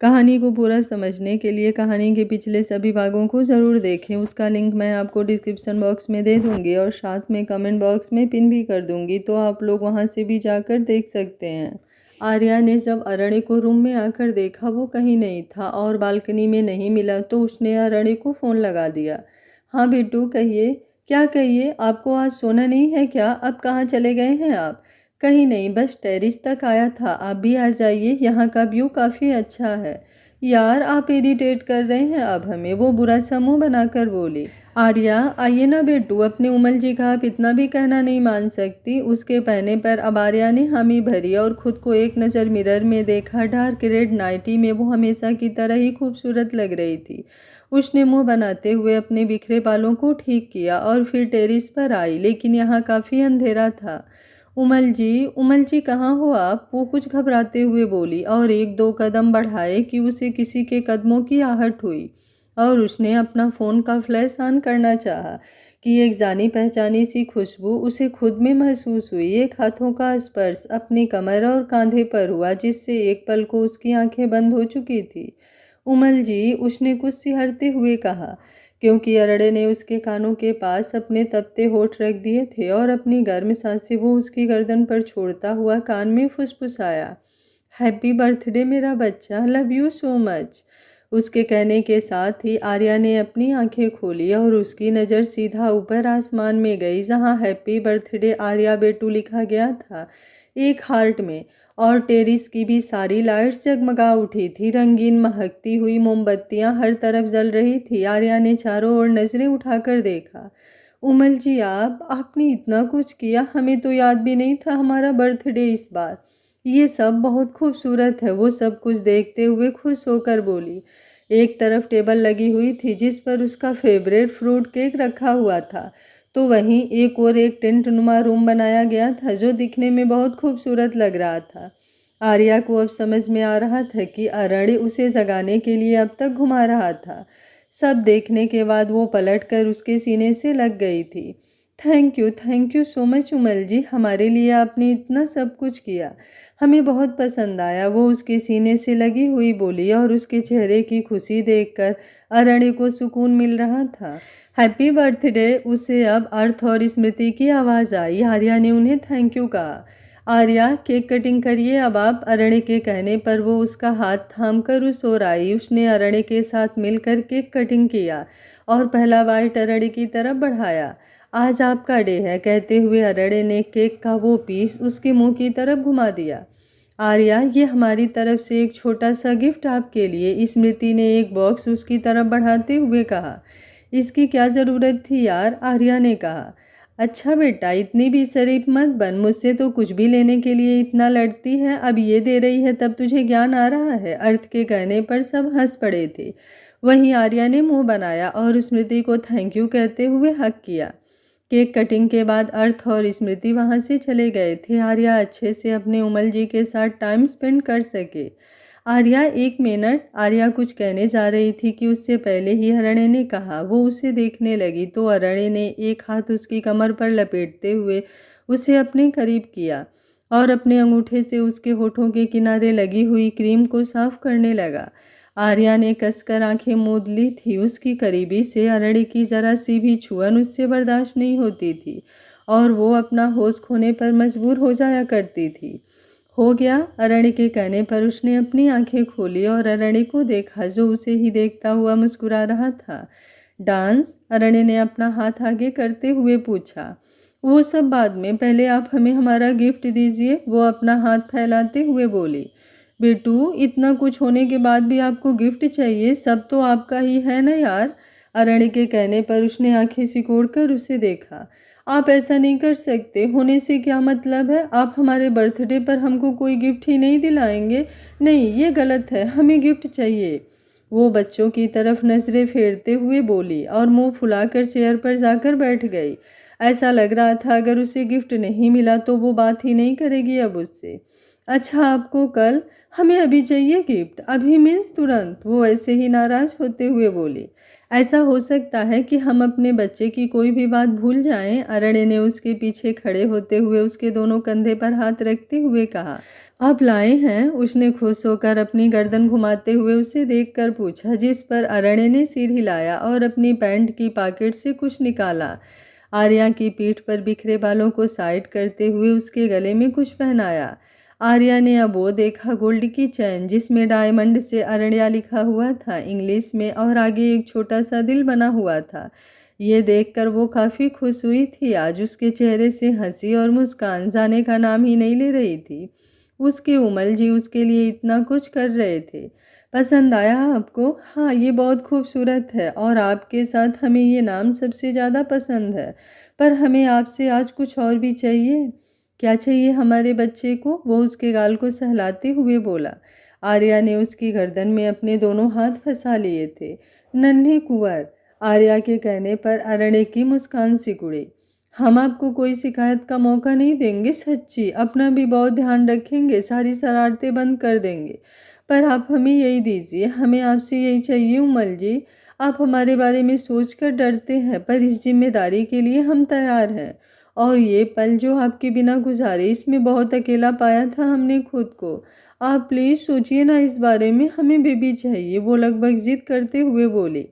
कहानी को पूरा समझने के लिए कहानी के पिछले सभी भागों को ज़रूर देखें। उसका लिंक मैं आपको डिस्क्रिप्शन बॉक्स में दे दूँगी और साथ में कमेंट बॉक्स में पिन भी कर दूँगी, तो आप लोग वहाँ से भी जाकर देख सकते हैं। आर्या ने जब अरण्य को रूम में आकर देखा वो कहीं नहीं था और बालकनी में नहीं मिला, तो उसने अरण्य को फ़ोन लगा दिया। हाँ बिट्टू कहिए। क्या कहिए, आपको आज सोना नहीं है क्या? अब कहाँ चले गए हैं आप? कहीं नहीं, बस टेरिस तक आया था, आप भी आ जाइए, यहाँ का व्यू काफ़ी अच्छा है। यार आप इरिटेट कर रहे हैं अब हमें, वो बुरा सा मुंह बनाकर बोली। आर्या आइए ना बेटू, अपने उमल जी का आप इतना भी कहना नहीं मान सकती। उसके कहने पर अब आर्या ने हामी भरी और खुद को एक नज़र मिरर में देखा। डार्क रेड नाइटी में वो हमेशा की तरह ही खूबसूरत लग रही थी। उसने मुंह बनाते हुए अपने बिखरे बालों को ठीक किया और फिर टेरिस पर आई, लेकिन यहाँ काफ़ी अंधेरा था। उमल जी कहाँ हो आप? वो कुछ घबराते हुए बोली और एक दो कदम बढ़ाए कि उसे किसी के कदमों की आहट हुई और उसने अपना फ़ोन का फ्लैश ऑन करना चाहा कि एक जानी पहचानी सी खुशबू उसे खुद में महसूस हुई। एक हाथों का स्पर्श अपनी कमर और कंधे पर हुआ, जिससे एक पल को उसकी आंखें बंद हो चुकी थी। उमल जी, उसने कुछ सिहरते हुए कहा, क्योंकि अरड़े ने उसके कानों के पास अपने तपते होठ रख दिए थे और अपनी गर्म सांसें वो उसकी गर्दन पर छोड़ता हुआ कान में फुसफुसाया, हैप्पी बर्थडे मेरा बच्चा, लव यू सो मच। उसके कहने के साथ ही आर्या ने अपनी आंखें खोली और उसकी नज़र सीधा ऊपर आसमान में गई, जहां हैप्पी बर्थडे आर्या बेटू लिखा गया था एक हार्ट में। और टेरिस की भी सारी लाइट्स जगमगा उठी थी। रंगीन महकती हुई मोमबत्तियां हर तरफ जल रही थी। आर्या ने चारों ओर नजरें उठाकर देखा। उमल जी, आपने इतना कुछ किया, हमें तो याद भी नहीं था हमारा बर्थडे इस बार। ये सब बहुत खूबसूरत है, वो सब कुछ देखते हुए खुश होकर बोली। एक तरफ टेबल लगी हुई थी जिस पर उसका फेवरेट फ्रूट केक रखा हुआ था, तो वहीं एक और एक टेंट नुमा रूम बनाया गया था जो दिखने में बहुत खूबसूरत लग रहा था। आर्या को अब समझ में आ रहा था कि अरण्य उसे जगाने के लिए अब तक घुमा रहा था। सब देखने के बाद वो पलटकर उसके सीने से लग गई थी। थैंक यू सो मच उमल जी, हमारे लिए आपने इतना सब कुछ किया, हमें बहुत पसंद आया। वो उसके सीने से लगी हुई बोली और उसके चेहरे की खुशी देखकर अरण्य को सुकून मिल रहा था। हैप्पी बर्थडे, उसे अब अर्थ और स्मृति की आवाज़ आई। आर्या ने उन्हें थैंक यू कहा। आर्या केक कटिंग करिए अब आप। अरण्य के कहने पर वो उसका हाथ थामकर उस ओर आई। उसने अरण्य के साथ मिलकर केक कटिंग किया और पहला बाइट अरण्य की तरफ बढ़ाया। आज आपका डे है, कहते हुए अरण्य ने केक का वो पीस उसके मुंह की तरफ घुमा दिया। आर्या, ये हमारी तरफ से एक छोटा सा गिफ्ट आपके लिए, स्मृति ने एक बॉक्स उसकी तरफ बढ़ाते हुए कहा। इसकी क्या ज़रूरत थी यार, आर्या ने कहा। अच्छा बेटा, इतनी भी शरीफ मत बन, मुझसे तो कुछ भी लेने के लिए इतना लड़ती है, अब ये दे रही है तब तुझे ज्ञान आ रहा है। अर्थ के कहने पर सब हंस पड़े थे। वहीं आर्या ने मुंह बनाया और स्मृति को थैंक यू कहते हुए हक किया। केक कटिंग के बाद अर्थ और स्मृति वहां से चले गए थे। आर्या अच्छे से अपने उमल जी के साथ टाइम स्पेंड कर सके। आर्या एक मिनट, आर्या कुछ कहने जा रही थी कि उससे पहले ही अरण्य ने कहा। वो उसे देखने लगी तो अरण्य ने एक हाथ उसकी कमर पर लपेटते हुए उसे अपने करीब किया और अपने अंगूठे से उसके होठों के किनारे लगी हुई क्रीम को साफ करने लगा। आर्या ने कसकर आंखें मूंद ली थी। उसकी करीबी से अरण्य की जरा सी भी छुअन उससे बर्दाश्त नहीं होती थी और वो अपना होश खोने पर मजबूर हो जाया करती थी। हो गया, अरण्य के कहने पर उसने अपनी आंखें खोली और अरण्य को देखा जो उसे ही देखता हुआ मुस्कुरा रहा था। डांस, अरण्य ने अपना हाथ आगे करते हुए पूछा। वो सब बाद में, पहले आप हमें हमारा गिफ्ट दीजिए, वो अपना हाथ फैलाते हुए बोली। बेटू, इतना कुछ होने के बाद भी आपको गिफ्ट चाहिए, सब तो आपका ही है ना यार। अरण्य के कहने पर उसने आंखें सिकोड़कर उसे देखा। आप ऐसा नहीं कर सकते, होने से क्या मतलब है? आप हमारे बर्थडे पर हमको कोई गिफ्ट ही नहीं दिलाएंगे? नहीं, ये गलत है, हमें गिफ्ट चाहिए। वो बच्चों की तरफ नजरें फेरते हुए बोली और मुंह फुलाकर चेयर पर जाकर बैठ गई। ऐसा लग रहा था अगर उसे गिफ्ट नहीं मिला तो वो बात ही नहीं करेगी अब उससे। अच्छा, आपको कल? हमें अभी चाहिए गिफ्ट, अभी मीन्स तुरंत, वो ऐसे ही नाराज होते हुए बोली। ऐसा हो सकता है कि हम अपने बच्चे की कोई भी बात भूल जाएं, अरण्य ने उसके पीछे खड़े होते हुए उसके दोनों कंधे पर हाथ रखते हुए कहा। आप लाए हैं? उसने खुश होकर अपनी गर्दन घुमाते हुए उसे देखकर पूछा, जिस पर अरण्य ने सिर हिलाया और अपनी पैंट की पॉकेट से कुछ निकाला। आर्या की पीठ पर बिखरे बालों को साइड करते हुए उसके गले में कुछ पहनाया। आर्या ने अब वो देखा, गोल्ड की चैन जिसमें डायमंड से अरण्या लिखा हुआ था इंग्लिश में और आगे एक छोटा सा दिल बना हुआ था। ये देखकर वो काफ़ी खुश हुई थी। आज उसके चेहरे से हंसी और मुस्कान जाने का नाम ही नहीं ले रही थी। उसके उमल जी उसके लिए इतना कुछ कर रहे थे। पसंद आया आपको? हाँ, ये बहुत खूबसूरत है और आपके साथ हमें ये नाम सबसे ज़्यादा पसंद है। पर हमें आपसे आज कुछ और भी चाहिए। क्या चाहिए हमारे बच्चे को? वो उसके गाल को सहलाते हुए बोला। आर्या ने उसकी गर्दन में अपने दोनों हाथ फंसा लिए थे। नन्हे कुंवर। आर्या के कहने पर अरण्य की मुस्कान सिकुड़ी। हम आपको कोई शिकायत का मौका नहीं देंगे, सच्ची। अपना भी बहुत ध्यान रखेंगे, सारी शरारतें बंद कर देंगे। पर आप हमें यही दीजिए, हमें आपसे यही चाहिए उमल जी। आप हमारे बारे में सोचकर डरते हैं, पर इस जिम्मेदारी के लिए हम तैयार हैं। और ये पल जो आपके बिना गुजारे, इसमें बहुत अकेला पाया था हमने खुद को। आप प्लीज़ सोचिए ना इस बारे में, हमें बेबी चाहिए। वो लगभग जिद करते हुए बोली।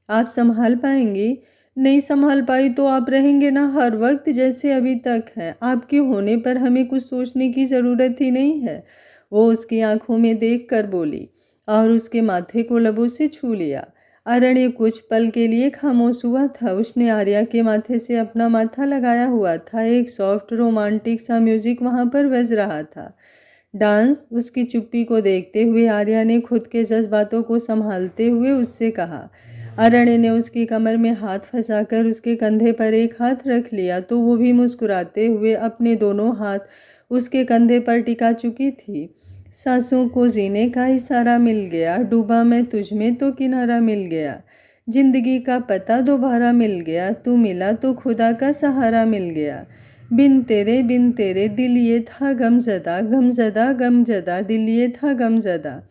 आप संभाल पाएंगी? नहीं संभाल पाई तो आप रहेंगे ना हर वक्त जैसे अभी तक हैं। आपके होने पर हमें कुछ सोचने की ज़रूरत ही नहीं है। वो उसकी आंखों में देख कर बोली और उसके माथे को लबों से छू लिया। अरण्य कुछ पल के लिए खामोश हुआ था। उसने आर्या के माथे से अपना माथा लगाया हुआ था। एक सॉफ्ट रोमांटिक सा म्यूजिक वहाँ पर बज रहा था। डांस। उसकी चुप्पी को देखते हुए आर्या ने खुद के जज्बातों को संभालते हुए उससे कहा। अरण्य ने उसकी कमर में हाथ फंसाकर उसके कंधे पर एक हाथ रख लिया तो वो भी मुस्कुराते हुए अपने दोनों हाथ उसके कंधे पर टिका चुकी थी। सांसों को जीने का इशारा मिल गया, डूबा मैं तुझ में तो किनारा मिल गया। जिंदगी का पता दोबारा मिल गया, तू मिला तो खुदा का सहारा मिल गया। बिन तेरे दिल ये था गमज़दा, गमज़दा गमज़दा, दिल ये था गमज़दा।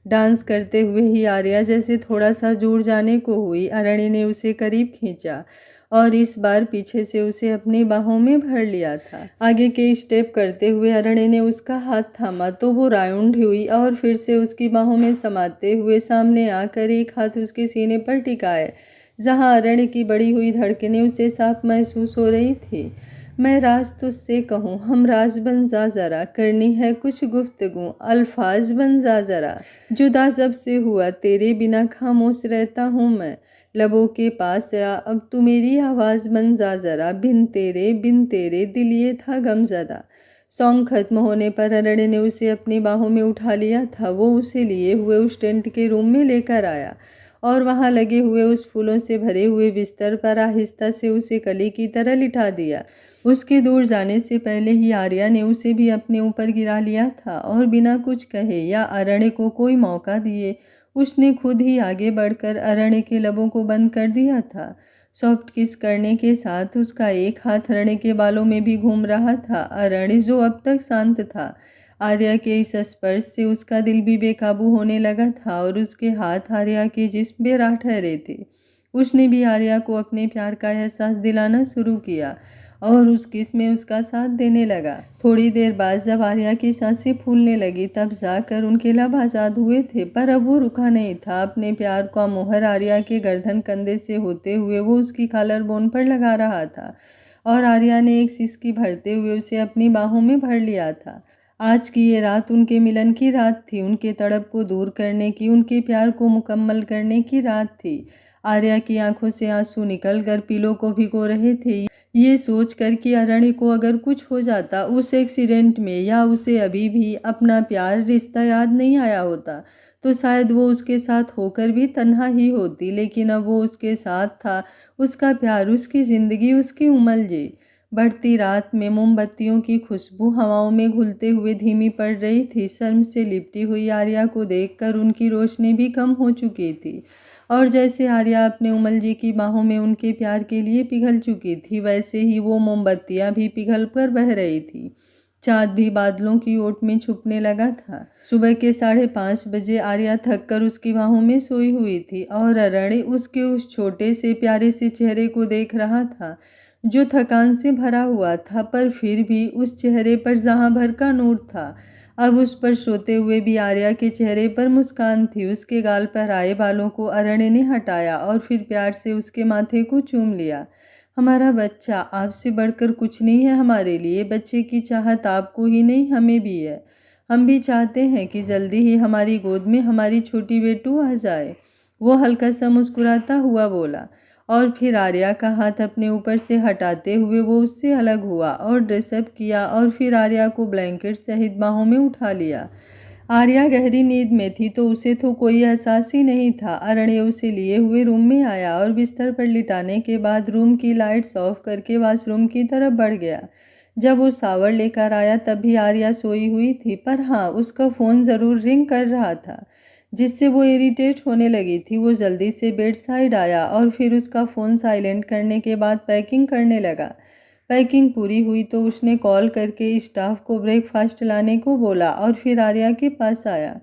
डांस करते हुए ही आर्या जैसे थोड़ा सा दूर जाने को हुई। अरण्य ने उसे करीब खींचा और इस बार पीछे से उसे अपनी बाहों में भर लिया था। आगे के स्टेप करते हुए अरण्य ने उसका हाथ थामा तो वो राउंड हुई और फिर से उसकी बाहों में समाते हुए सामने आकर एक हाथ उसके सीने पर टिकाए, जहां अरण्य की बढ़ी हुई धड़कनें उसे साफ महसूस हो रही थी। मैं राज तुझसे कहूँ, हम राज बन जा जरा, करनी है कुछ गुफ्तगू, अल्फाज बन जा जरा। जुदा सबसे हुआ तेरे बिना खामोश रहता हूँ मैं, लबों के पास आ अब तू मेरी आवाज़ बन जा जरा। बिन तेरे दिल ये था गमज़दा। सॉन्ग खत्म होने पर अरण्य ने उसे अपनी बाहों में उठा लिया था। वो उसे लिए हुए उस टेंट के रूम में लेकर आया और वहाँ लगे हुए उस फूलों से भरे हुए बिस्तर पर आहिस्ता से उसे कली की तरह लिटा दिया। उसके दूर जाने से पहले ही आर्या ने उसे भी अपने ऊपर गिरा लिया था और बिना कुछ कहे या अरण्य को कोई मौका दिए उसने खुद ही आगे बढ़कर अरण्य के लबों को बंद कर दिया था। सॉफ्ट किस करने के साथ उसका एक हाथ अरण्य के बालों में भी घूम रहा था। अरण्य जो अब तक शांत था, आर्या के इस स्पर्श से उसका दिल भी बेकाबू होने लगा था और उसके हाथ आर्या के जिस्म पे राह ठहरे थे। उसने भी आर्या को अपने प्यार का एहसास दिलाना शुरू किया और उस किस में उसका साथ देने लगा। थोड़ी देर बाद जब आर्या की सांसें फूलने लगी तब जाकर उनके लब आज़ाद हुए थे, पर अब वो रुका नहीं था। अपने प्यार का मोहर आर्या के गर्दन कंधे से होते हुए वो उसकी कॉलर बोन पर लगा रहा था और आर्या ने एक सिसकी भरते हुए उसे अपनी बाहों में भर लिया था। आज की ये रात उनके मिलन की रात थी, उनके तड़प को दूर करने की, उनके प्यार को मुकम्मल करने की रात थी। आर्या की आंखों से आंसू निकलकर पीलों को भिगो रहे थे। ये सोचकर कि अरण्य को अगर कुछ हो जाता उस एक्सीडेंट में या उसे अभी भी अपना प्यार रिश्ता याद नहीं आया होता तो शायद वो उसके साथ होकर भी तन्हा ही होती, लेकिन अब वो उसके साथ था। उसका प्यार, उसकी ज़िंदगी, उसकी उमल जी। बढ़ती रात में मोमबत्तियों की खुशबू हवाओं में घुलते हुए धीमी पड़ रही थी। शर्म से लिपटी हुई आर्या को देखकर उनकी रोशनी भी कम हो चुकी थी और जैसे आर्या अपने उमल जी की बाहों में उनके प्यार के लिए पिघल चुकी थी, वैसे ही वो मोमबत्तियां भी पिघल कर बह रही थी। चाँद भी बादलों की ओट में छुपने लगा था। सुबह के 5:30 बजे आर्या थककर उसकी बाहों में सोई हुई थी और अरण्य उसके उस छोटे से प्यारे से चेहरे को देख रहा था जो थकान से भरा हुआ था, पर फिर भी उस चेहरे पर जहां भर का नूर था। अब उस पर सोते हुए भी आर्या के चेहरे पर मुस्कान थी। उसके गाल पर आए बालों को अरण्य ने हटाया और फिर प्यार से उसके माथे को चूम लिया। हमारा बच्चा, आपसे बढ़कर कुछ नहीं है हमारे लिए। बच्चे की चाहत आपको ही नहीं, हमें भी है। हम भी चाहते हैं कि जल्दी ही हमारी गोद में हमारी छोटी बेटू आ जाए। वो हल्का सा मुस्कुराता हुआ बोला और फिर आर्या का हाथ अपने ऊपर से हटाते हुए वो उससे अलग हुआ और ड्रेसअप किया और फिर आर्या को ब्लैंकेट सहित बाहों में उठा लिया। आर्या गहरी नींद में थी तो उसे तो कोई एहसास ही नहीं था। अरण्य उसे लिए हुए रूम में आया और बिस्तर पर लिटाने के बाद रूम की लाइट्स ऑफ करके वॉशरूम की तरफ बढ़ गया। जब वो शावर लेकर आया तब भी आर्या सोई हुई थी, पर हाँ, उसका फ़ोन ज़रूर रिंग कर रहा था जिससे वो इरिटेट होने लगी थी। वो जल्दी से बेड साइड आया और फिर उसका फ़ोन साइलेंट करने के बाद पैकिंग करने लगा। पैकिंग पूरी हुई तो उसने कॉल करके स्टाफ को ब्रेकफास्ट लाने को बोला और फिर आर्या के पास आया।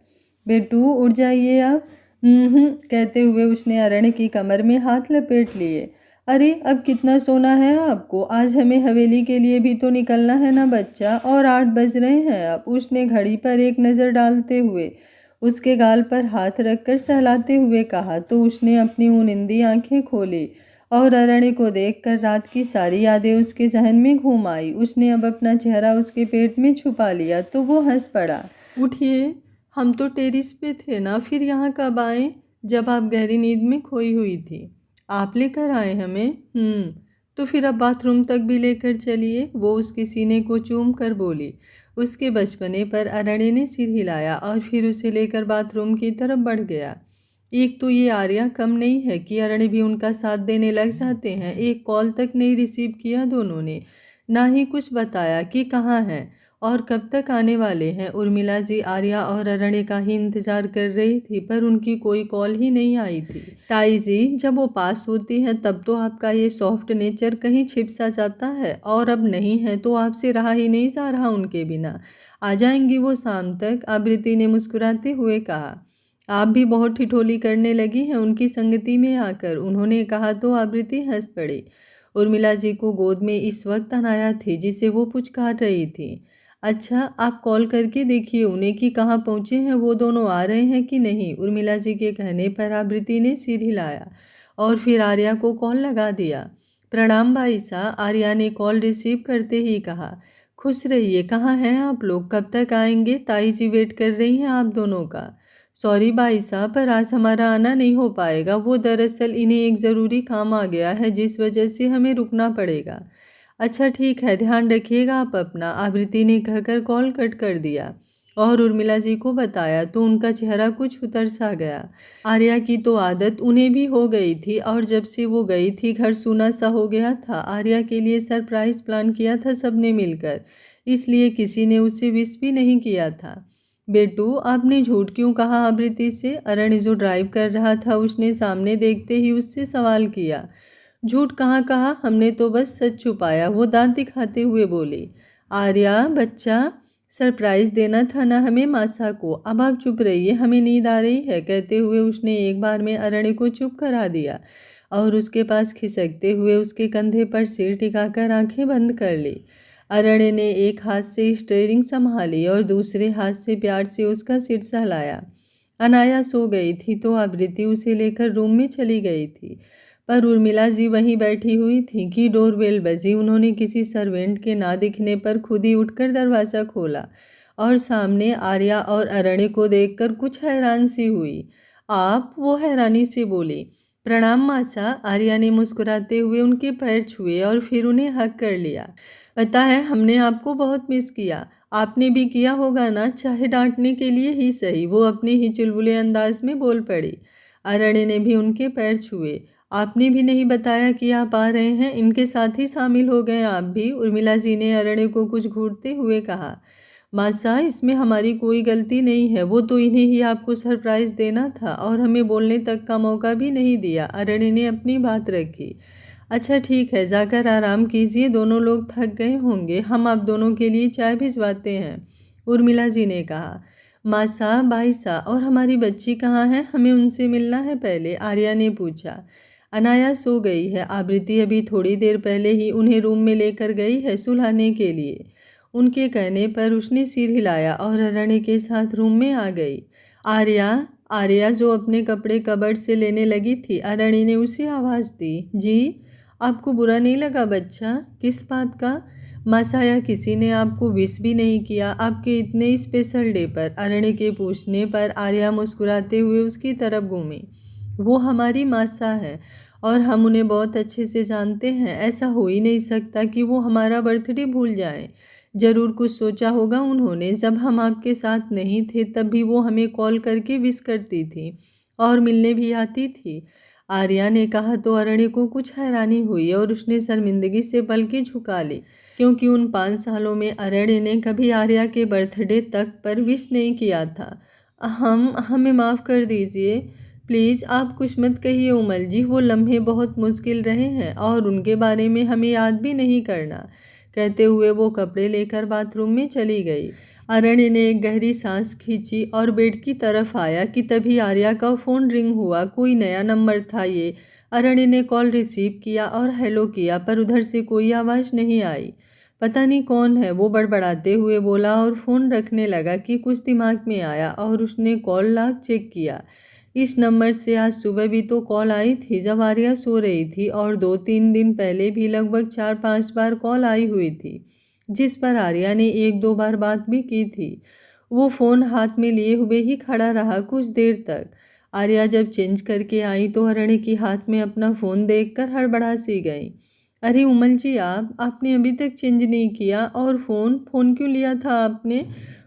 बेटू उठ जाइए आप, कहते हुए उसने अरण्य की कमर में हाथ लपेट लिए। अरे अब कितना सोना है आपको? आज हमें हवेली के लिए भी तो निकलना है ना बच्चा, और 8 बज रहे हैं अब। उसने घड़ी पर एक नज़र डालते हुए उसके गाल पर हाथ रखकर सहलाते हुए कहा तो उसने अपनी ऊनिंदी आंखें खोली और अरण्य को देखकर रात की सारी यादें उसके जहन में घूम आई। उसने अब अपना चेहरा उसके पेट में छुपा लिया तो वो हंस पड़ा। उठिए, हम तो टेरिस पे थे ना, फिर यहाँ कब आए? जब आप गहरी नींद में खोई हुई थी। आप लेकर आए हमें? तो फिर अब बाथरूम तक भी लेकर चलिए, वो उसके सीने को चूम कर बोली। उसके बचपने पर अरण्य ने सिर हिलाया और फिर उसे लेकर बाथरूम की तरफ बढ़ गया। एक तो ये आर्या कम नहीं है कि अरण्य भी उनका साथ देने लग जाते हैं। एक कॉल तक नहीं रिसीव किया दोनों ने, ना ही कुछ बताया कि कहाँ हैं और कब तक आने वाले हैं। उर्मिला जी आर्या और अरण्य का ही इंतजार कर रही थी, पर उनकी कोई कॉल ही नहीं आई थी। ताई जी, जब वो पास होती हैं तब तो आपका ये सॉफ्ट नेचर कहीं छिप सा जाता है, और अब नहीं है तो आपसे रहा ही नहीं जा रहा उनके बिना। आ जाएंगी वो शाम तक, आबृति ने मुस्कुराते हुए कहा। आप भी बहुत ठिठोली करने लगी हैं उनकी संगति में आकर, उन्होंने कहा तो आबृति हंस पड़ी। उर्मिला जी को गोद में इस वक्त अनाया थी जिसे वो पुचकार रही थी। अच्छा, आप कॉल करके देखिए उन्हें कि कहाँ पहुँचे हैं, वो दोनों आ रहे हैं कि नहीं। उर्मिला जी के कहने पर आबृति ने सिर हिलाया और फिर आर्या को कॉल लगा दिया। प्रणाम भाई साहब, आर्या ने कॉल रिसीव करते ही कहा। खुश रहिए, कहाँ हैं आप लोग? कब तक आएंगे? ताई जी वेट कर रही हैं आप दोनों का। सॉरी भाई साहब, पर आज हमारा आना नहीं हो पाएगा। वो दरअसल इन्हें एक ज़रूरी काम आ गया है जिस वजह से हमें रुकना पड़ेगा। अच्छा ठीक है, ध्यान रखिएगा आप अपना, आबृति ने कहकर कॉल कट कर दिया और उर्मिला जी को बताया तो उनका चेहरा कुछ उतर सा गया। आर्या की तो आदत उन्हें भी हो गई थी और जब से वो गई थी घर सूना सा हो गया था। आर्या के लिए सरप्राइज प्लान किया था सबने मिलकर, इसलिए किसी ने उसे विश भी नहीं किया था। बेटू, आपने झूठ क्यों कहा आबृति से? अरण्य जो ड्राइव कर रहा था उसने सामने देखते ही उससे सवाल किया। झूठ कहाँ कहा, हमने तो बस सच छुपाया, वो दांत दिखाते हुए बोली। आर्या बच्चा, सरप्राइज देना था ना हमें मासा को, अब आप चुप रहिए, हमें नींद आ रही है, कहते हुए उसने एक बार में अरण्य को चुप करा दिया और उसके पास खिसकते हुए उसके कंधे पर सिर टिकाकर आंखें बंद कर ली। अरण्य ने एक हाथ से स्टीयरिंग संभाली और दूसरे हाथ से प्यार से उसका सिर सहलाया। अनाया सो गई थी तो आबृति उसे लेकर रूम में चली गई थी, पर उर्मिला जी वहीं बैठी हुई थी कि डोरबेल बजी। उन्होंने किसी सर्वेंट के ना दिखने पर खुद ही उठकर दरवाज़ा खोला और सामने आर्या और अरण्य को देखकर कुछ हैरान सी हुई। आप? वो हैरानी से बोली। प्रणाम मासा, आर्या ने मुस्कुराते हुए उनके पैर छुए और फिर उन्हें हक कर लिया। पता है, हमने आपको बहुत मिस किया। आपने भी किया होगा ना, चाहे डांटने के लिए ही सही, वो अपने ही चुलबुले अंदाज में बोल पड़ी। अरण्य ने भी उनके पैर छुए। आपने भी नहीं बताया कि आप आ रहे हैं, इनके साथ ही शामिल हो गए आप भी, उर्मिला जी ने अरण्य को कुछ घूरते हुए कहा। मासा, इसमें हमारी कोई गलती नहीं है, वो तो इन्हें ही आपको सरप्राइज देना था और हमें बोलने तक का मौका भी नहीं दिया, अरण्य ने अपनी बात रखी। अच्छा ठीक है, जाकर आराम कीजिए, दोनों लोग थक गए होंगे, हम आप दोनों के लिए चाय भिजवाते हैं, उर्मिला जी ने कहा। मासा, बाईसा और हमारी बच्ची कहाँ है? हमें उनसे मिलना है पहले, आर्या ने पूछा। अनाया सो गई है, आबृति अभी थोड़ी देर पहले ही उन्हें रूम में लेकर गई है सुलाने के लिए। उनके कहने पर उसने सिर हिलाया और अरण्य के साथ रूम में आ गई। आर्या आर्या जो अपने कपड़े कबर्ड से लेने लगी थी, अरण्य ने उसे आवाज़ दी। जी, आपको बुरा नहीं लगा बच्चा? किस बात का? मासाया किसी ने आपको विश भी नहीं किया आपके इतने स्पेशल डे पर? अरण्य के पूछने पर आर्या मुस्कुराते हुए उसकी तरफ घूमी। वो हमारी मासा है और हम उन्हें बहुत अच्छे से जानते हैं। ऐसा हो ही नहीं सकता कि वो हमारा बर्थडे भूल जाएं। ज़रूर कुछ सोचा होगा उन्होंने। जब हम आपके साथ नहीं थे तब भी वो हमें कॉल करके विश करती थी और मिलने भी आती थी। आर्या ने कहा तो अरण्य को कुछ हैरानी हुई और उसने शर्मिंदगी से पलकें झुका ली, क्योंकि उन 5 सालों में अरण्य ने कभी आर्या के बर्थडे तक पर विश नहीं किया था। हमें माफ़ कर दीजिए प्लीज़, आप कुछ मत कहिए उमल जी। वो लम्हे बहुत मुश्किल रहे हैं और उनके बारे में हमें याद भी नहीं करना। कहते हुए वो कपड़े लेकर बाथरूम में चली गई। अरण्य ने एक गहरी सांस खींची और बेड की तरफ आया कि तभी आर्या का फ़ोन रिंग हुआ। कोई नया नंबर था ये। अरण्य ने कॉल रिसीव किया और हेलो किया, पर उधर से कोई आवाज़ नहीं आई। पता नहीं कौन है, वो बड़बड़ाते हुए बोला और फ़ोन रखने लगा कि कुछ दिमाग में आया और उसने कॉल लॉग चेक किया। इस नंबर से आज सुबह भी तो कॉल आई थी जब आर्या सो रही थी, और 2-3 दिन पहले भी लगभग 4-5 बार कॉल आई हुई थी, जिस पर आर्या ने 1-2 बार बात भी की थी। वो फ़ोन हाथ में लिए हुए ही खड़ा रहा कुछ देर तक। आर्या जब चेंज करके आई तो अरण्य के हाथ में अपना फ़ोन देखकर हड़बड़ा सी गई। अरे उमल जी, आपने अभी तक चेंज नहीं किया और फ़ोन क्यों लिया था आपने?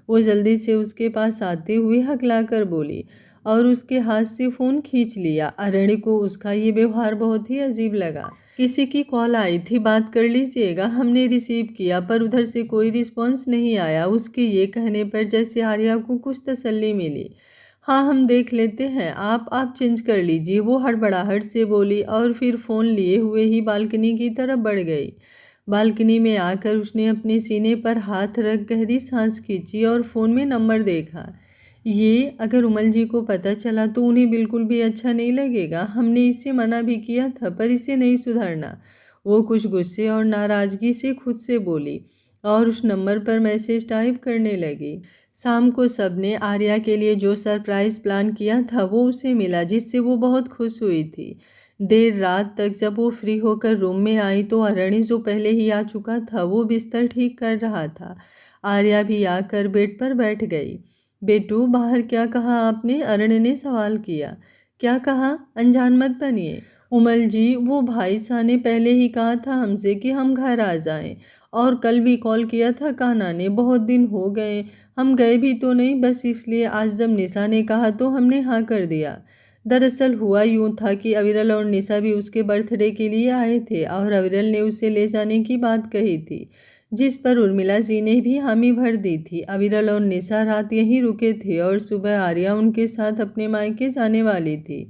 वो जल्दी से उसके पास आते हुए हकलाकर बोली और उसके हाथ से फ़ोन खींच लिया। अरण्य को उसका ये व्यवहार बहुत ही अजीब लगा। किसी की कॉल आई थी, बात कर लीजिएगा। हमने रिसीव किया पर उधर से कोई रिस्पॉन्स नहीं आया। उसके ये कहने पर जैसे आर्या को कुछ तसल्ली मिली। हाँ, हम देख लेते हैं, आप चेंज कर लीजिए, वो हड़बड़ाहट से बोली और फिर फ़ोन लिए हुए ही बालकनी की तरफ बढ़ गई। बालकनी में आकर उसने अपने सीने पर हाथ रख गहरी सांस खींची और फ़ोन में नंबर देखा। ये अगर उमल जी को पता चला तो उन्हें बिल्कुल भी अच्छा नहीं लगेगा। हमने इसे मना भी किया था पर इसे नहीं सुधरना। वो कुछ गुस्से और नाराज़गी से खुद से बोली और उस नंबर पर मैसेज टाइप करने लगी। शाम को सबने आर्या के लिए जो सरप्राइज़ प्लान किया था वो उसे मिला, जिससे वो बहुत खुश हुई थी। देर रात तक जब वो फ्री होकर रूम में आई तो अरण्य, जो पहले ही आ चुका था, वो बिस्तर ठीक कर रहा था। आर्या भी आकर बेड पर बैठ गई। बेटू, बाहर क्या कहा आपने? अरण्य ने सवाल किया। क्या कहा? अनजान मत बनिए उमल जी, वो भाई साहब ने पहले ही कहा था हमसे कि हम घर आ जाएं, और कल भी कॉल किया था कान्हा ने। बहुत दिन हो गए, हम गए भी तो नहीं, बस इसलिए आज जब निशा ने कहा तो हमने हाँ कर दिया। दरअसल हुआ यूँ था कि अविरल और निशा भी उसके बर्थडे के लिए आए थे और अविरल ने उसे ले जाने की बात कही थी, जिस पर उर्मिला जी ने भी हामी भर दी थी। अविरल और निशा रात यहीं रुके थे और सुबह आर्या उनके साथ अपने मायके जाने वाली थी।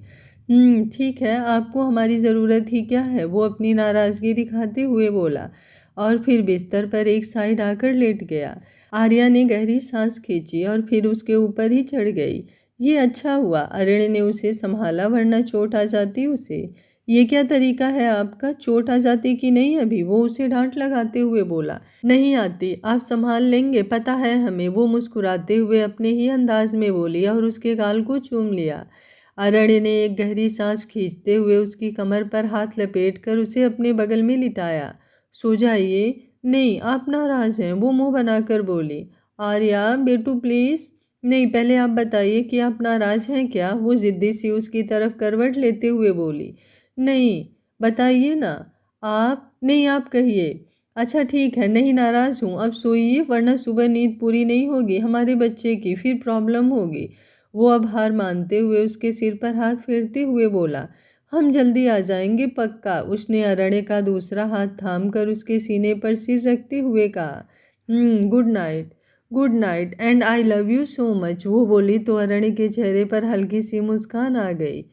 ठीक है, आपको हमारी ज़रूरत ही क्या है? वो अपनी नाराज़गी दिखाते हुए बोला और फिर बिस्तर पर एक साइड आकर लेट गया। आर्या ने गहरी सांस खींची और फिर उसके ऊपर ही चढ़ गई। ये अच्छा हुआ, अरण्य ने उसे संभाला, वरना चोट आ जाती उसे। ये क्या तरीका है आपका? चोट आ जाती कि नहीं अभी? वो उसे डांट लगाते हुए बोला। नहीं आती, आप संभाल लेंगे, पता है हमें। वो मुस्कुराते हुए अपने ही अंदाज में बोली और उसके गाल को चूम लिया। अरण्य ने एक गहरी सांस खींचते हुए उसकी कमर पर हाथ लपेटकर उसे अपने बगल में लिटाया। सो जाइए। नहीं, आप नाराज़ हैं, वो मुंह बनाकर बोली। आर्या बेटू प्लीज़। नहीं, पहले आप बताइए कि आप नाराज़ हैं क्या? वो ज़िद्दी सी उसकी तरफ करवट लेते हुए बोली। नहीं, बताइए ना। आप नहीं, आप कहिए। अच्छा ठीक है, नहीं नाराज़ हूँ, अब सोइए, वरना सुबह नींद पूरी नहीं होगी हमारे बच्चे की, फिर प्रॉब्लम होगी। वो अब हार मानते हुए उसके सिर पर हाथ फेरते हुए बोला। हम जल्दी आ जाएंगे पक्का। उसने अरण्य का दूसरा हाथ थामकर उसके सीने पर सिर रखते हुए कहा। Good night. Good night and I love you so much. वो बोली तो अरण्य के चेहरे पर हल्की सी मुस्कान आ गई।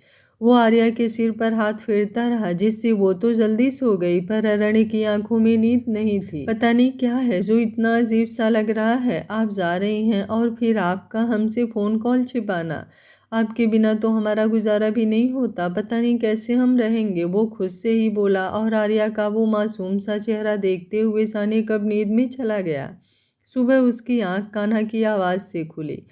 वो आर्या के सिर पर हाथ फेरता रहा, जिससे वो तो जल्दी सो गई, पर अरण्य की आंखों में नींद नहीं थी। पता नहीं क्या है जो इतना अजीब सा लग रहा है। आप जा रही हैं और फिर आपका हमसे फ़ोन कॉल छिपाना। आपके बिना तो हमारा गुजारा भी नहीं होता, पता नहीं कैसे हम रहेंगे। वो खुद से ही बोला और आर्या का वो मासूम सा चेहरा देखते हुए जाने कब नींद में चला गया। सुबह उसकी आंख कान्हा की आवाज़ से खुली।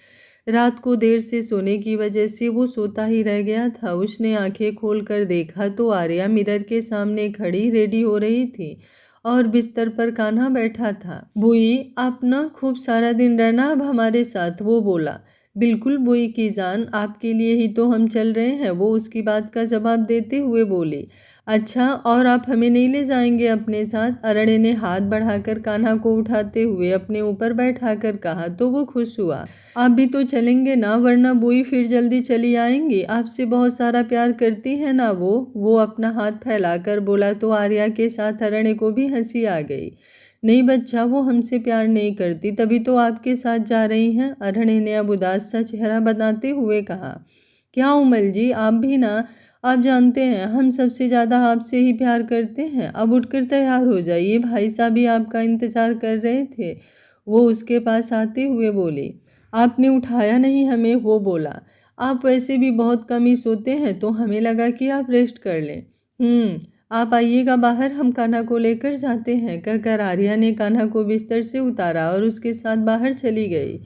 रात को देर से सोने की वजह से वो सोता ही रह गया था। उसने आंखें खोलकर देखा तो आर्या मिरर के सामने खड़ी रेडी हो रही थी और बिस्तर पर कान्हा बैठा था। बुई, आप ना खूब सारा दिन रहना अब हमारे साथ, वो बोला। बिल्कुल बुई की जान, आपके लिए ही तो हम चल रहे हैं, वो उसकी बात का जवाब देते हुए बोली। अच्छा, और आप हमें नहीं ले जाएंगे अपने साथ? अरण्य ने हाथ बढ़ाकर कान्हा को उठाते हुए अपने ऊपर बैठाकर कहा तो वो खुश हुआ। आप भी तो चलेंगे ना, वरना बुई फिर जल्दी चली आएंगी। आपसे बहुत सारा प्यार करती है ना वो अपना हाथ फैलाकर बोला तो आर्या के साथ अरण्य को भी हंसी आ गई। नहीं बच्चा, वो हमसे प्यार नहीं करती, तभी तो आपके साथ जा रही हैं, अरण्य ने अब उदास सा चेहरा बनाते हुए कहा। क्या उमल जी, आप भी ना, आप जानते हैं हम सबसे ज़्यादा आपसे ही प्यार करते हैं। अब उठकर तैयार हो जाइए, भाई साहब भी आपका इंतज़ार कर रहे थे, वो उसके पास आते हुए बोली। आपने उठाया नहीं हमें, वो बोला। आप वैसे भी बहुत कम ही सोते हैं तो हमें लगा कि आप रेस्ट कर लें। आप आइएगा बाहर, हम कान्हा को लेकर जाते हैं, कहकर आर्या ने कान्हा को बिस्तर से उतारा और उसके साथ बाहर चली गई।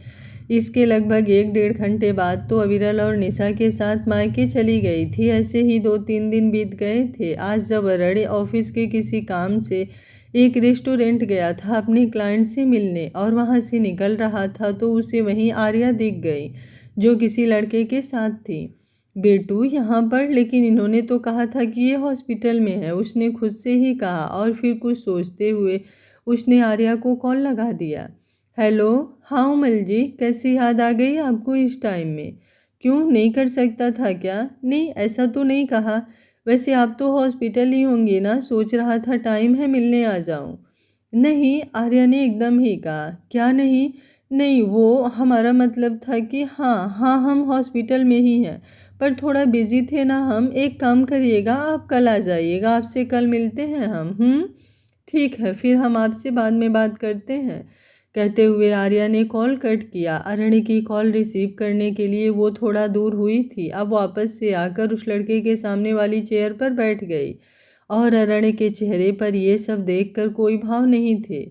इसके लगभग 1-1.5 घंटे बाद तो अविरल और निशा के साथ मायके चली गई थी। ऐसे ही 2-3 दिन बीत गए थे। आज जब अरण्य ऑफिस के किसी काम से एक रेस्टोरेंट गया था अपने क्लाइंट से मिलने और वहां से निकल रहा था तो उसे वहीं आर्या दिख गई जो किसी लड़के के साथ थी। बेटू यहाँ पर, लेकिन इन्होंने तो कहा था कि ये हॉस्पिटल में है, उसने खुद से ही कहा और फिर कुछ सोचते हुए उसने आर्या को कॉल लगा दिया। हेलो, हाँ उमल जी, कैसी याद आ गई आपको इस टाइम में? क्यों, नहीं कर सकता था क्या? नहीं, ऐसा तो नहीं कहा। वैसे आप तो हॉस्पिटल ही होंगे ना, सोच रहा था टाइम है मिलने आ जाऊं। नहीं, आर्या ने एकदम ही कहा। क्या नहीं? नहीं, वो हमारा मतलब था कि हाँ हाँ हम हॉस्पिटल में ही हैं, पर थोड़ा बिजी थे ना हम। एक काम करिएगा, आप कल आ जाइएगा, आपसे कल मिलते हैं हम। ठीक है, फिर हम आपसे बाद में बात करते हैं, कहते हुए आर्या ने कॉल कट किया। अरण्य की कॉल रिसीव करने के लिए वो थोड़ा दूर हुई थी। अब वापस से आकर उस लड़के के सामने वाली चेयर पर बैठ गई और अरण्य के चेहरे पर ये सब देखकर कोई भाव नहीं थे।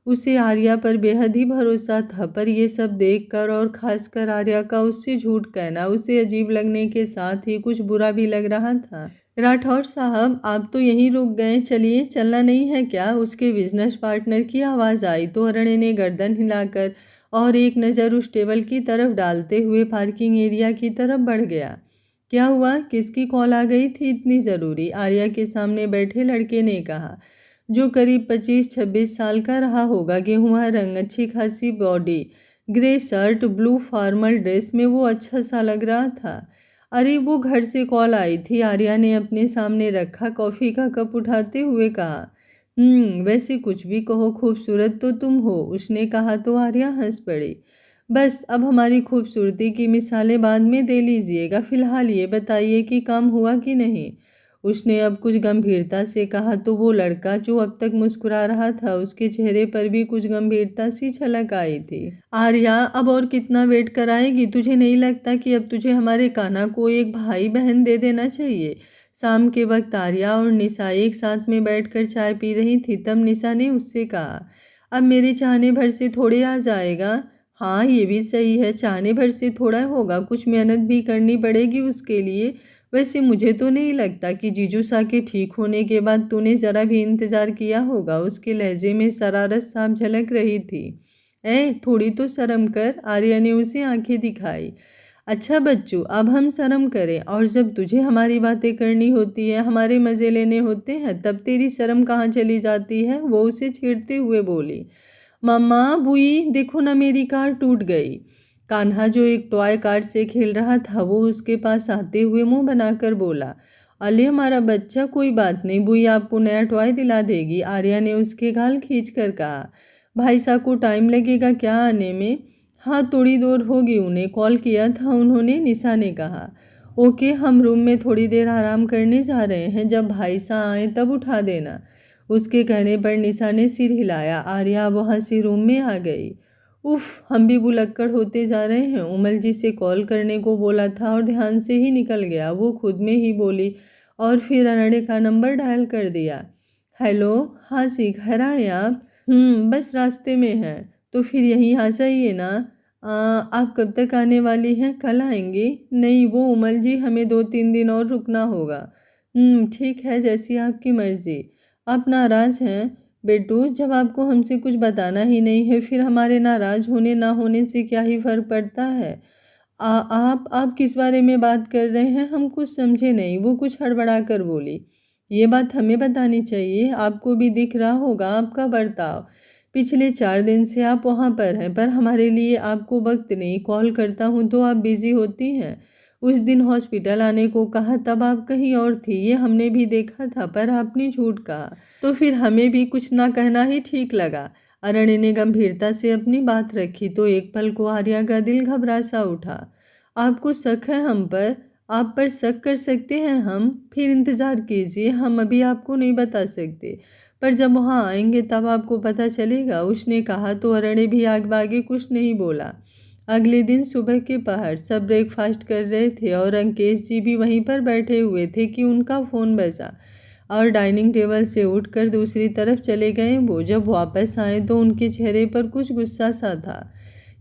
उसे आर्या पर बेहद ही भरोसा था, पर ये सब देखकर और खासकर आर्या का उससे झूठ कहना उसे अजीब लगने के साथ ही कुछ बुरा भी लग रहा था। राठौर साहब, आप तो यहीं रुक गए, चलिए, चलना नहीं है क्या? उसके बिजनेस पार्टनर की आवाज़ आई तो अरण्य ने गर्दन हिलाकर और एक नज़र उस टेबल की तरफ डालते हुए पार्किंग एरिया की तरफ बढ़ गया। क्या हुआ, किसकी कॉल आ गई थी इतनी ज़रूरी? आर्या के सामने बैठे लड़के ने कहा, जो करीब 25-26 साल का रहा होगा। गेहुआ रंग, अच्छी खासी body, grey shirt, blue formal dress में वो अच्छा सा लग रहा था। अरे वो घर से कॉल आई थी, आर्या ने अपने सामने रखा कॉफ़ी का कप उठाते हुए कहा। वैसे कुछ भी कहो, खूबसूरत तो तुम हो, उसने कहा तो आर्या हंस पड़ी। बस अब हमारी खूबसूरती की मिसालें बाद में दे लीजिएगा, फिलहाल ये बताइए कि काम हुआ कि नहीं? उसने अब कुछ गंभीरता से कहा तो वो लड़का जो अब तक मुस्कुरा रहा था उसके चेहरे पर भी कुछ गंभीरता सी झलक आई थी। आर्या, अब और कितना वेट कराएगी? तुझे नहीं लगता कि अब तुझे हमारे कान्हा को एक भाई बहन दे देना चाहिए? शाम के वक्त आर्या और निशा एक साथ में बैठकर चाय पी रही थी, तब निशा ने उससे कहा, अब मेरे चाहने भर से थोड़े आ जाएगा? हाँ, ये भी सही है, चाहने भर से थोड़ा होगा, कुछ मेहनत भी करनी पड़ेगी उसके लिए। वैसे मुझे तो नहीं लगता कि जीजू सा के ठीक होने के बाद तूने ज़रा भी इंतज़ार किया होगा। उसके लहजे में शरारत साफ झलक रही थी। थोड़ी तो शर्म कर, आर्या ने उसे आंखें दिखाई। अच्छा बच्चू, अब हम शर्म करें, और जब तुझे हमारी बातें करनी होती है, हमारे मज़े लेने होते हैं, तब तेरी शर्म कहाँ चली जाती है? वो उसे छेड़ते हुए बोली। मम्मा, बुई, देखो ना मेरी कार टूट गई। कान्हा जो एक टॉय कार से खेल रहा था वो उसके पास आते हुए मुंह बनाकर बोला। अले हमारा बच्चा, कोई बात नहीं, बुई आपको नया टॉय दिला देगी, आर्या ने उसके गाल खींचकर कहा। भाई साहब को टाइम लगेगा क्या आने में? हाँ, थोड़ी देर होगी, उन्हें कॉल किया था उन्होंने, निशा ने कहा। ओके, हम रूम में थोड़ी देर आराम करने जा रहे हैं, जब भाई साहब आए तब उठा देना। उसके कहने पर निशा ने सिर हिलाया। आर्या वहाँ से रूम में आ गई। उफ, हम भी बुलक्कड़ होते जा रहे हैं, उमल जी से कॉल करने को बोला था और ध्यान से ही निकल गया, वो खुद में ही बोली और फिर अरण्य का नंबर डायल कर दिया। हेलो, हाँ सी, घर आए आप? बस रास्ते में हैं। तो फिर यहीं आ जाइए ना। आप कब तक आने वाली हैं? कल आएंगी? नहीं वो उमल जी, हमें 2-3 दिन और रुकना होगा। ठीक है, जैसी आपकी मर्ज़ी। आप नाराज़ हैं? बेटू, जब आपको हमसे कुछ बताना ही नहीं है, फिर हमारे नाराज़ होने ना होने से क्या ही फ़र्क पड़ता है? आप किस बारे में बात कर रहे हैं? हम कुछ समझे नहीं। वो कुछ हड़बड़ा कर बोली। ये बात हमें बतानी चाहिए, आपको भी दिख रहा होगा आपका बर्ताव। पिछले 4 दिन से आप वहाँ पर हैं, पर हमारे लिए आपको वक्त नहीं। कॉल करता हूँ तो आप बिज़ी होती हैं। उस दिन हॉस्पिटल आने को कहा तब आप कहीं और थी, ये हमने भी देखा था, पर आपने झूठ कहा। तो फिर हमें भी कुछ ना कहना ही ठीक लगा। अरण्य ने गंभीरता से अपनी बात रखी तो एक पल को आर्या का दिल घबरा सा उठा। आपको शक है हम पर? आप पर शक कर सकते हैं हम? फिर इंतज़ार कीजिए, हम अभी आपको नहीं बता सकते, पर जब वहाँ आएंगे तब आपको पता चलेगा, उसने कहा तो अरण्य भी आगे कुछ नहीं बोला। अगले दिन सुबह के पहर सब ब्रेकफास्ट कर रहे थे और अंकेश जी भी वहीं पर बैठे हुए थे कि उनका फ़ोन बजा और डाइनिंग टेबल से उठकर दूसरी तरफ चले गए। वो जब वापस आए तो उनके चेहरे पर कुछ गुस्सा सा था।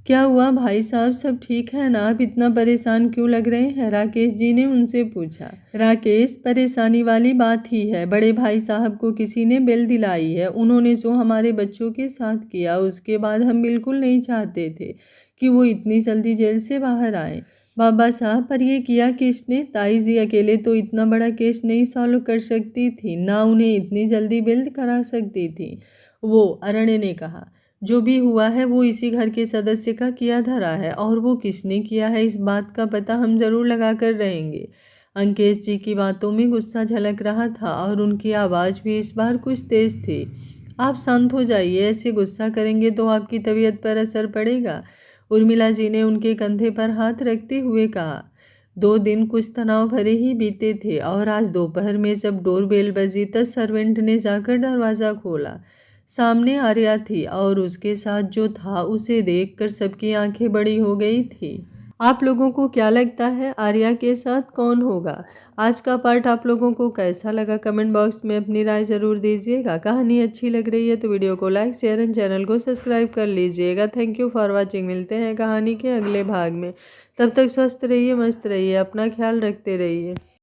क्या हुआ भाई साहब, सब ठीक है ना? आप इतना परेशान क्यों लग रहे हैं? राकेश जी ने उनसे पूछा। राकेश, परेशानी वाली बात ही है। बड़े भाई साहब को किसी ने बेल दिलाई है। उन्होंने जो हमारे बच्चों के साथ किया उसके बाद हम बिल्कुल नहीं चाहते थे कि वो इतनी जल्दी जेल से बाहर आए। बाबा साहब, पर ये किया किसने? ताई जी अकेले तो इतना बड़ा केस नहीं सॉल्व कर सकती थी, ना उन्हें इतनी जल्दी बेल करा सकती थी। वो अरण्य ने कहा, जो भी हुआ है वो इसी घर के सदस्य का किया धरा है और वो किसने किया है इस बात का पता हम जरूर लगा कर रहेंगे। अंकेश जी की बातों में गुस्सा झलक रहा था और उनकी आवाज़ भी इस बार कुछ तेज थी। आप शांत हो जाइए, ऐसे गुस्सा करेंगे तो आपकी तबीयत पर असर पड़ेगा। उर्मिला जी ने उनके कंधे पर हाथ रखते हुए कहा। 2 दिन कुछ तनाव भरे ही बीते थे और आज दोपहर में जब डोरबेल बजी तब सर्वेंट ने जाकर दरवाज़ा खोला। सामने आर्या थी और उसके साथ जो था उसे देखकर सबकी आंखें बड़ी हो गई थी। आप लोगों को क्या लगता है आर्या के साथ कौन होगा? आज का पार्ट आप लोगों को कैसा लगा? कमेंट बॉक्स में अपनी राय ज़रूर दीजिएगा। कहानी अच्छी लग रही है तो वीडियो को लाइक शेयर एंड चैनल को सब्सक्राइब कर लीजिएगा। Thank you for watching. मिलते हैं कहानी के अगले भाग में। तब तक स्वस्थ रहिए, मस्त रहिए, अपना ख्याल रखते रहिए।